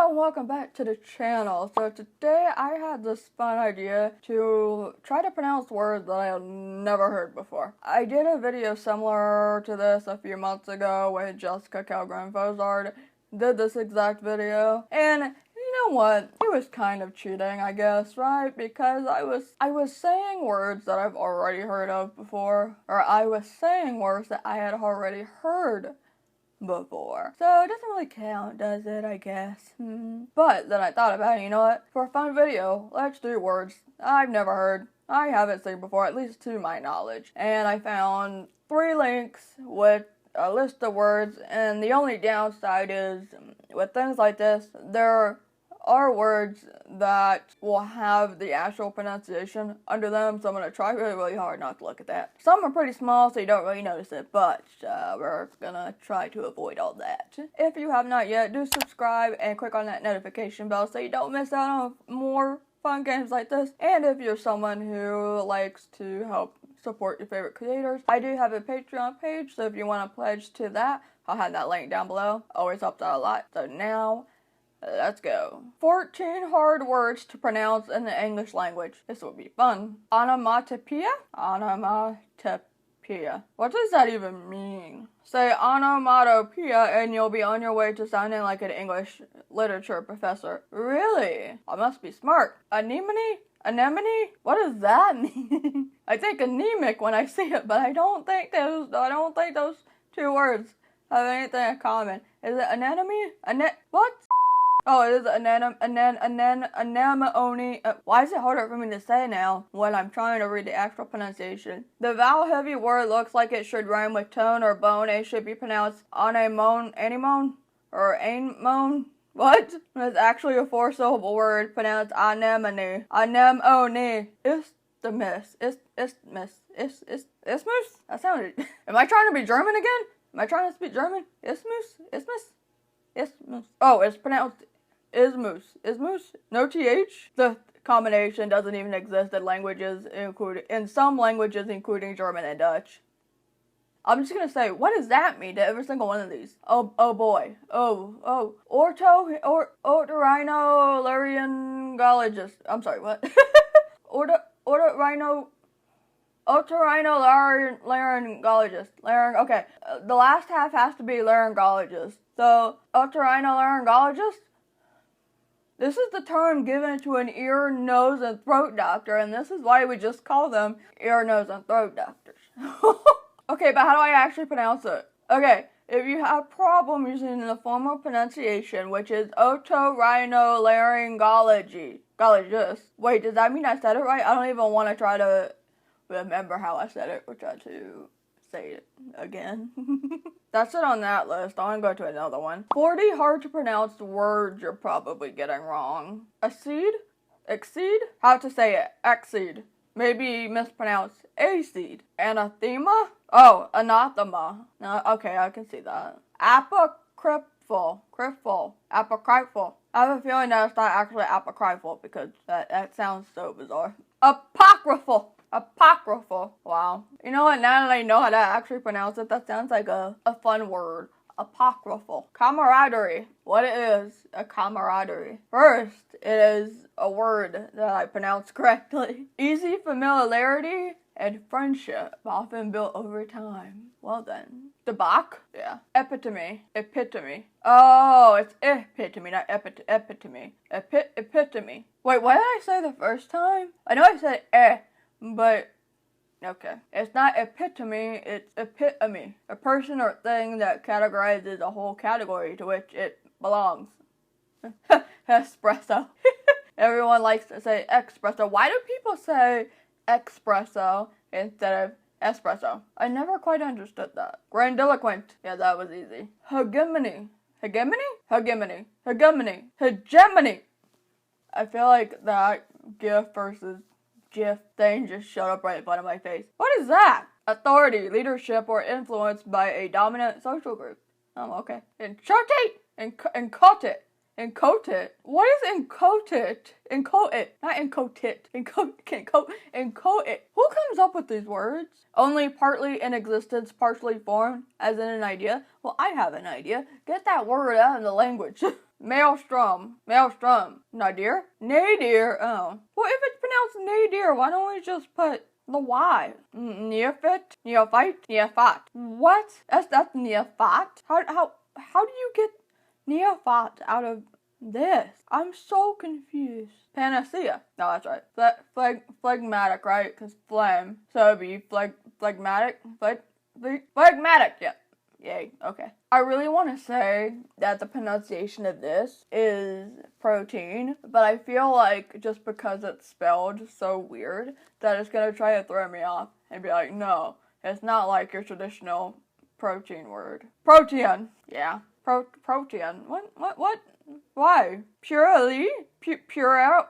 Hello and welcome back to the channel. So today I had this fun idea to try to pronounce words that I had never heard before. I did a video similar to this a few months ago when Jessica Kellgren-Fozard did this exact video, and you know what? It was kind of cheating, I guess, right? Because I was saying words that I've already heard of before, or I was saying words that I had already heard before. So it doesn't really count, does it, I guess? But then I thought about it, you know what? For a fun video, let's do words I've never heard, I haven't seen before, at least to my knowledge. And I found 3 links with a list of words, and the only downside is, with things like this, there are words that will have the actual pronunciation under them, so I'm going to try really hard not to look at that. Some are pretty small, so you don't really notice it, but we're going to try to avoid all that. If you have not yet, do subscribe and click on that notification bell so you don't miss out on more fun games like this. And if you're someone who likes to help support your favorite creators, I do have a Patreon page, so if you want to pledge to that, I'll have that link down below. Always helps out a lot. So now, let's go. 14 hard words to pronounce in the English language. This will be fun. Onomatopoeia? Onomatopoeia. What does that even mean? Say onomatopoeia and you'll be on your way to sounding like an English literature professor. Really? I must be smart. Anemone? Anemone? What does that mean? I think anemic when I see it, but I don't think those 2 words have anything in common. Is it anemone? What? Oh, it is anemone. Why is it harder for me to say now when I'm trying to read the actual pronunciation? The vowel-heavy word looks like it should rhyme with tone or bone. It should be pronounced anemone, or anemone. What? It's actually a 4-syllable word pronounced anemone. Anemone. Isthmus. Isthmus. That sounded. Am I trying to be German again? Am I trying to speak German? Isthmus? Oh, it's pronounced Isthmus. Isthmus? No TH? The combination doesn't even exist in some languages, including German and Dutch. I'm just gonna say, what does that mean to every single one of these? Oh boy. Oh. Otorhinolaryngologist. I'm sorry, what? Otorhinolaryngologist. Okay. The last half has to be laryngologist. So, otorhinolaryngologist? This is the term given to an ear, nose, and throat doctor, and this is why we just call them ear, nose, and throat doctors. Okay, but how do I actually pronounce it? Okay, if you have problem using the formal pronunciation, which is otorhinolaryngologist. Wait, does that mean I said it right? I don't even want to try to remember how I said it or try to say it again. That's it on that list. I'm going to go to another one. 40 hard to pronounce words you're probably getting wrong. Accede? Exceed? How to say it? Exceed. Maybe mispronounced acid. Anathema? Oh, anathema. No, okay, I can see that. Apocryphal. Apocryphal. I have a feeling that it's not actually apocryphal because that sounds so bizarre. Apocryphal. Wow. You know what? Now that I know how to actually pronounce it, that sounds like a fun word. Apocryphal. Camaraderie. What it is, a camaraderie. First, it is a word that I pronounced correctly. Easy familiarity and friendship, often built over time. Well then. Debauch? Yeah. Epitome. Oh, it's epitome, not epitome. Epitome. Wait, what did I say the first time? I know I said but okay. It's not epitome, it's epitome. A person or thing that categorizes a whole category to which it belongs. Espresso. Everyone likes to say espresso. Why do people say espresso instead of espresso? I never quite understood that. Grandiloquent. Yeah, that was easy. Hegemony. Hegemony. I feel like that GIF versus GIF thing just showed up right in front of my face. What is that? Authority, leadership, or influence by a dominant social group. Oh, okay. Encote. What is encote? Encote. Not encote. Encote. Who comes up with these words? Only partly in existence, partially formed, as in an idea. Well, I have an idea. Get that word out of the language. Maelstrom. Maelstrom. Nadir? Nadir. Oh. Well, if it's pronounced nadir, why don't we just put the Y? Neophyte? Neophyte? Neophyte. What? That's neophyte? How do you get neophyte out of this? I'm so confused. Panacea. No, that's right. Phlegmatic, right? Because phlegm. So it'd be phlegmatic. Phlegmatic, yeah. Yay, okay. I really want to say that the pronunciation of this is protein, but I feel like just because it's spelled so weird that it's going to try to throw me off and be like, no, it's not like your traditional protein word. Protein. Yeah. Protein. What? Why? Purely? Puerile?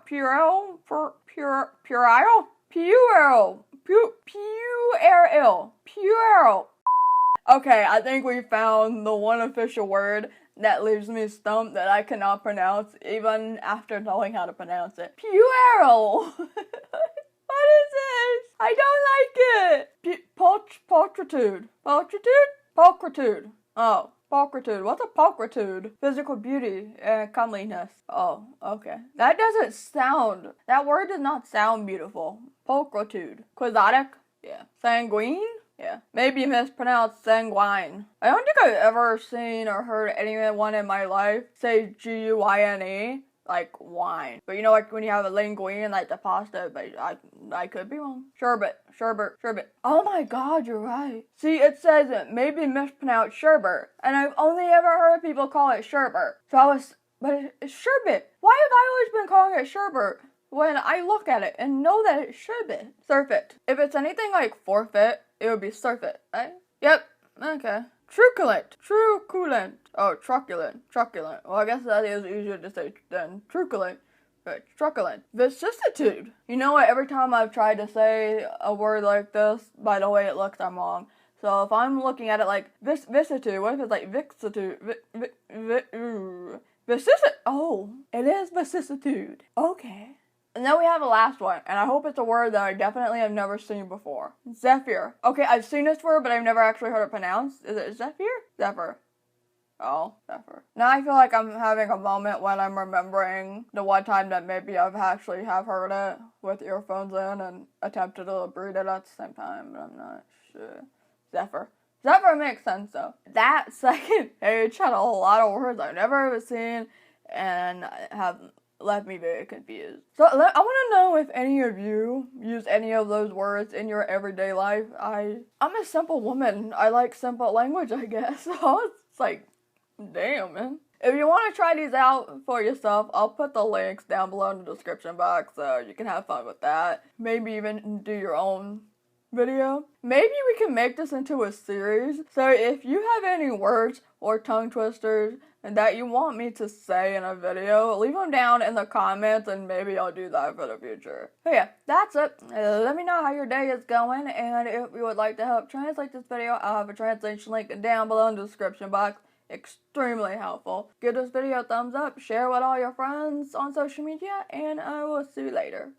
Okay, I think we found the one official word that leaves me stumped that I cannot pronounce even after knowing how to pronounce it. Puerile! What is this? I don't like it! Pulchritude. Pulchritude. Oh, pulchritude. What's a pulchritude? Physical beauty and comeliness. Oh, okay. That word does not sound beautiful. Pulchritude. Quixotic? Yeah. Sanguine? Yeah. Maybe mispronounced sanguine. I don't think I've ever seen or heard anyone in my life say G-U-I-N-E, like wine. But you know, like when you have a linguine, like the pasta, but I could be wrong. Sherbet. Oh my god, you're right. See, it says it may be mispronounced sherbet, and I've only ever heard people call it sherbet. But it's sherbet. Why have I always been calling it sherbet when I look at it and know that it's sherbet? Surfeit. If it's anything like forfeit, it would be surfeit, right? Yep. Okay. Truculent. Oh, truculent. Well, I guess that is easier to say than truculent. But truculent. Vicissitude. You know what? Every time I've tried to say a word like this, by the way it looks, I'm wrong. So if I'm looking at it like vicissitude, what if it's like vicissitude? Oh, it is vicissitude. Okay. And then we have the last one, and I hope it's a word that I definitely have never seen before. Zephyr. Okay, I've seen this word, but I've never actually heard it pronounced. Is it Zephyr? Zephyr. Oh, Zephyr. Now I feel like I'm having a moment when I'm remembering the one time that maybe I've actually have heard it with earphones in and attempted to read it at the same time, but I'm not sure. Zephyr. Zephyr makes sense, though. That second page had a lot of words I've never ever seen and have left me very confused. So I want to know if any of you use any of those words in your everyday life. I'm a simple woman. I like simple language, I guess. So it's like, damn, man. If you want to try these out for yourself, I'll put the links down below in the description box so you can have fun with that. Maybe even do your own video. Maybe we can make this into a series. So if you have any words or tongue twisters that you want me to say in a video, leave them down in the comments and maybe I'll do that for the future. But yeah, that's it. Let me know how your day is going, and if you would like to help translate this video, I'll have a translation link down below in the description box. Extremely helpful. Give this video a thumbs up, share with all your friends on social media, and I will see you later.